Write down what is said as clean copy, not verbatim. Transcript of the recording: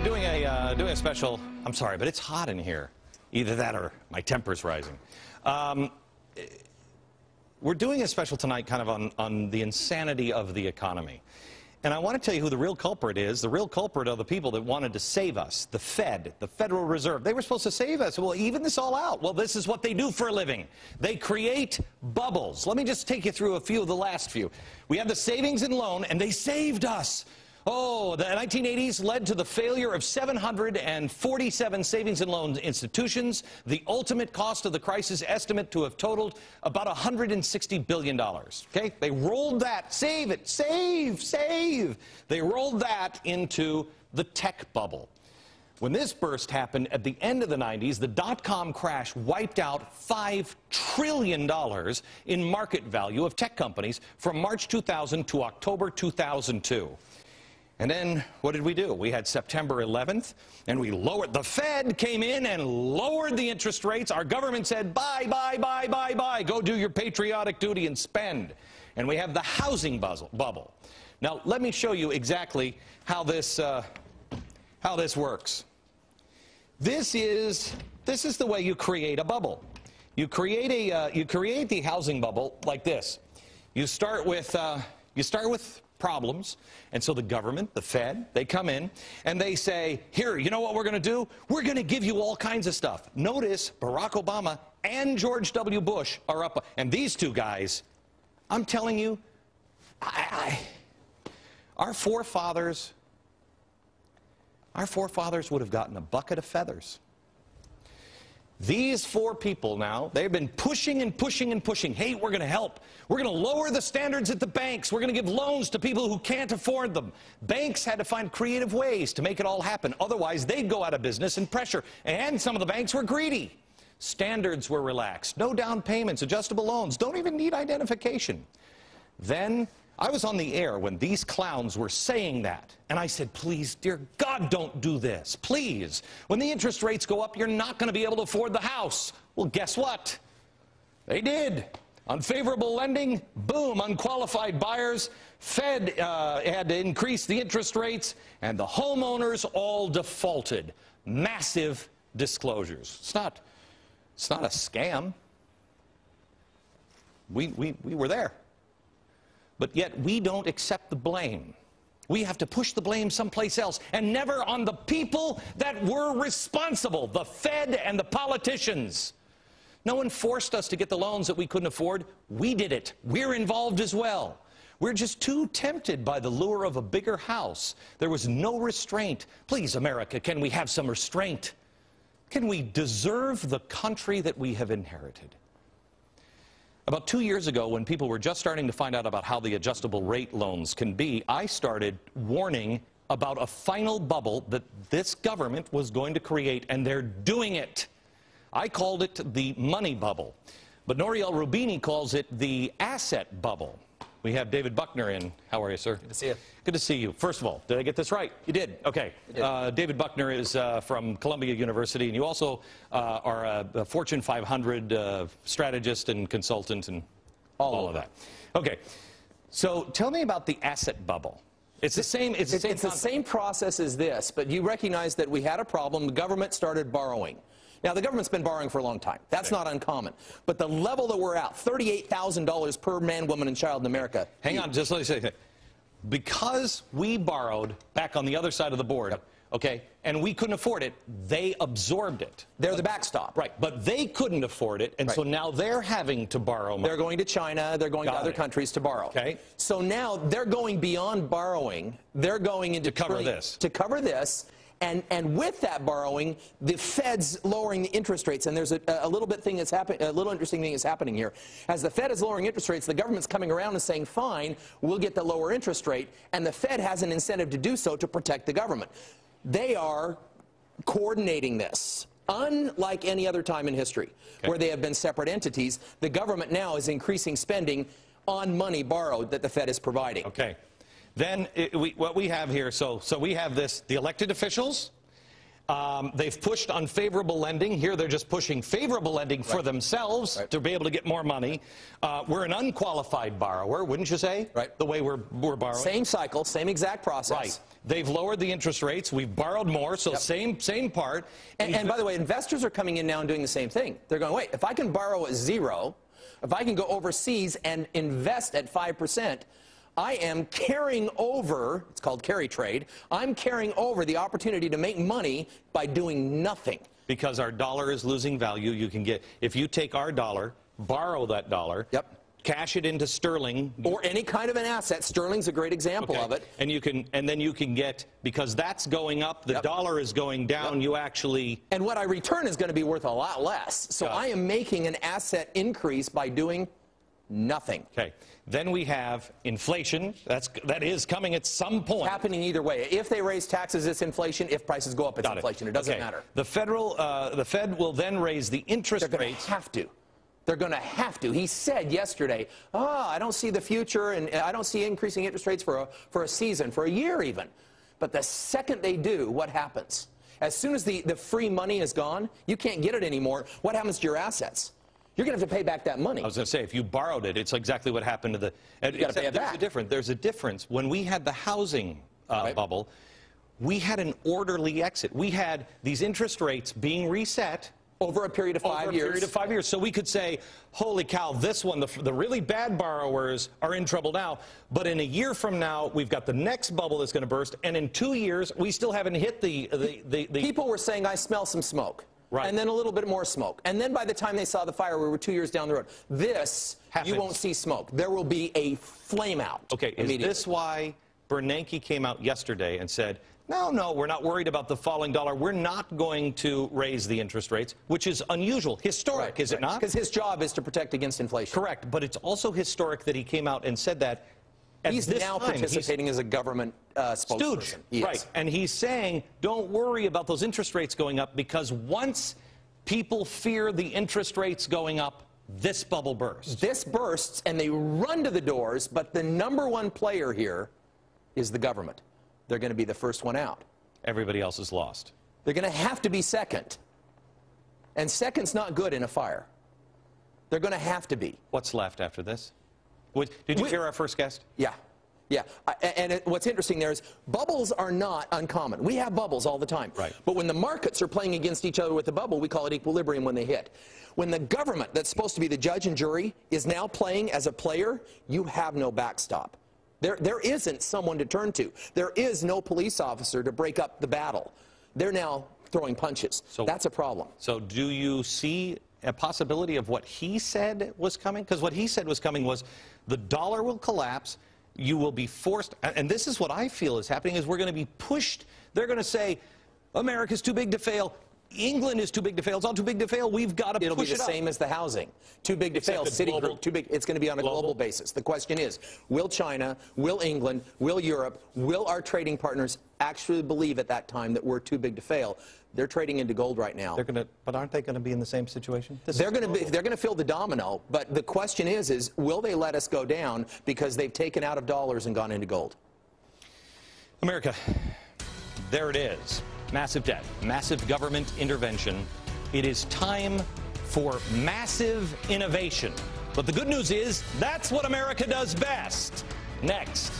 doing a special. I'm sorry, but it's hot in here. Either that or my temper's rising. We're doing a special tonight kind of on the insanity of the economy. And I want to tell you who the real culprit is. The real culprit are the people that wanted to save us. The Fed, the Federal Reserve. They were supposed to save us. Well, even this all out. Well, this is what they do for a living. They create bubbles. Let me just take you through a few of the last few. We have the savings and loan, and they saved us. Oh, the 1980s led to the failure of 747 savings and loan institutions. The ultimate cost of the crisis estimate to have totaled about $160 billion. Okay? They rolled that, save it, save. They rolled that into the tech bubble. When this burst happened at the end of the 90s, the dot-com crash wiped out $5 trillion in market value of tech companies from March 2000 to October 2002. And then what did we do? We had September 11th, and we lowered. The Fed came in and lowered the interest rates. Our government said, buy. Go do your patriotic duty and spend. And we have the housing bubble. Now, let me show you exactly how this works. This is the way you create a bubble. You create the housing bubble like this. You start with problems, and so the government, the Fed, they come in and they say, here, you know what we're going to do? We're going to give you all kinds of stuff. Notice Barack Obama and George W. Bush are up, and these two guys, I'm telling you, our forefathers would have gotten a bucket of feathers. These four people now, they've been pushing and pushing and pushing. Hey, we're going to help. We're going to lower the standards at the banks. We're going to give loans to people who can't afford them. Banks had to find creative ways to make it all happen. Otherwise, they'd go out of business and pressure. And some of the banks were greedy. Standards were relaxed. No down payments, adjustable loans. Don't even need identification. Then I was on the air when these clowns were saying that, and I said, please, dear God, don't do this, please. When the interest rates go up, you're not going to be able to afford the house. Well, guess what? They did. Unfavorable lending, boom, unqualified buyers. Fed had to increase the interest rates, and the homeowners all defaulted. Massive disclosures. It's not a scam. We were there. But yet we don't accept the blame. We have to push the blame someplace else, and never on the people that were responsible, the Fed and the politicians. No one forced us to get the loans that we couldn't afford. We did it. We're involved as well. We're just too tempted by the lure of a bigger house. There was no restraint. Please, America, can we have some restraint? Can we deserve the country that we have inherited? About 2 years ago, when people were just starting to find out about how the adjustable rate loans can be, I started warning about a final bubble that this government was going to create, and they're doing it. I called it the money bubble, but Nouriel Roubini calls it the asset bubble. We have David Buckner in. How are you, sir? Good to see you. Good to see you. First of all, did I get this right? You did. Okay. David Buckner is from Columbia University, and you also are a Fortune 500 strategist and consultant and all of that. Okay. So tell me about the asset bubble. It's the same. It's the same process as this, but you recognize that we had a problem. The government started borrowing. Now, the government's been borrowing for a long time. That's not uncommon. But the level that we're at, $38,000 per man, woman, and child in America. Hang on, just let me say that. Because we borrowed back on the other side of the board, okay, and we couldn't afford it, they absorbed it. They're the backstop. Right, but they couldn't afford it, and so now they're having to borrow money. They're going to China, they're going to other countries to borrow. Okay. So now they're going beyond borrowing. They're going into to cover this. To cover this. And with that borrowing, the Fed's lowering the interest rates, and there's a little interesting thing is happening here. As the Fed is lowering interest rates, the government's coming around and saying, fine, we'll get the lower interest rate, and the Fed has an incentive to do so to protect the government. They are coordinating this. Unlike any other time in history, where they have been separate entities, the government now is increasing spending on money borrowed that the Fed is providing. Okay. Then what we have here, so we have this, the elected officials, They've pushed unfavorable lending. Here they're just pushing favorable lending for themselves to be able to get more money. We're an unqualified borrower, wouldn't you say? Right. The way we're borrowing. Same cycle, same exact process. Right. They've lowered the interest rates. We've borrowed more, so same part. And by the way, investors are coming in now and doing the same thing. They're going, wait, if I can borrow at 0, if I can go overseas and invest at 5%, I am carrying over, it's called carry trade, I'm carrying over the opportunity to make money by doing nothing. Because our dollar is losing value, you can get, if you take our dollar, borrow that dollar, cash it into sterling. Or any kind of an asset. Sterling's a great example of it. And then you can get, because that's going up, the dollar is going down, you actually... And what I return is going to be worth a lot less. So I am making an asset increase by doing nothing. Okay. Then we have inflation. That is coming at some point. Happening either way. If they raise taxes, it's inflation. If prices go up, it's inflation. It doesn't matter. The Fed will then raise the interest rates. They're going to have to. They're going to have to. He said yesterday, I don't see the future, and I don't see increasing interest rates for a season, for a year even. But the second they do, what happens? As soon as the free money is gone, you can't get it anymore. What happens to your assets? You're going to have to pay back that money. I was going to say, if you borrowed it, it's exactly what happened to the... You've got to pay it back. There's a difference. When we had the housing bubble, we had an orderly exit. We had these interest rates being reset... Over a period of 5 years. So we could say, holy cow, this one, the really bad borrowers are in trouble now. But in a year from now, we've got the next bubble that's going to burst. And in 2 years, we still haven't hit the... People were saying, I smell some smoke. Right. And then a little bit more smoke. And then by the time they saw the fire, we were 2 years down the road. This, you won't see smoke. There will be a flame out. Okay, is this why Bernanke came out yesterday and said, no, we're not worried about the falling dollar. We're not going to raise the interest rates, which is unusual. Historic, is it not? Because his job is to protect against inflation. Correct, but it's also historic that he came out and said that. He's now participating as a government spokesperson. Right, and he's saying, don't worry about those interest rates going up, because once people fear the interest rates going up, this bubble bursts. This bursts, and they run to the doors, but the #1 player here is the government. They're going to be the first one out. Everybody else is lost. They're going to have to be second. And second's not good in a fire. They're going to have to be. What's left after this? Did you hear our first guest? Yeah. Yeah. What's interesting there is bubbles are not uncommon. We have bubbles all the time. Right. But when the markets are playing against each other with the bubble, we call it equilibrium when they hit. When the government, that's supposed to be the judge and jury, is now playing as a player, you have no backstop. There isn't someone to turn to. There is no police officer to break up the battle. They're now throwing punches. So that's a problem. So do you see a possibility of what he said was coming? Because what he said was coming was the dollar will collapse, you will be forced, and this is what I feel is happening, is we're going to be pushed. They're going to say, America's too big to fail. England is too big to fail. It's all too big to fail. We've got to push it up. It'll be the same as the housing. Too big to fail. Citigroup, too big. It's going to be on a global basis. The question is, will China, will England, will Europe, will our trading partners actually believe at that time that we're too big to fail? They're trading into gold right now. But aren't they going to be in the same situation? They're going to feel the domino. But the question is will they let us go down because they've taken out of dollars and gone into gold? America, there it is. Massive debt, massive government intervention. It is time for massive innovation. But the good news is that's what America does best. Next.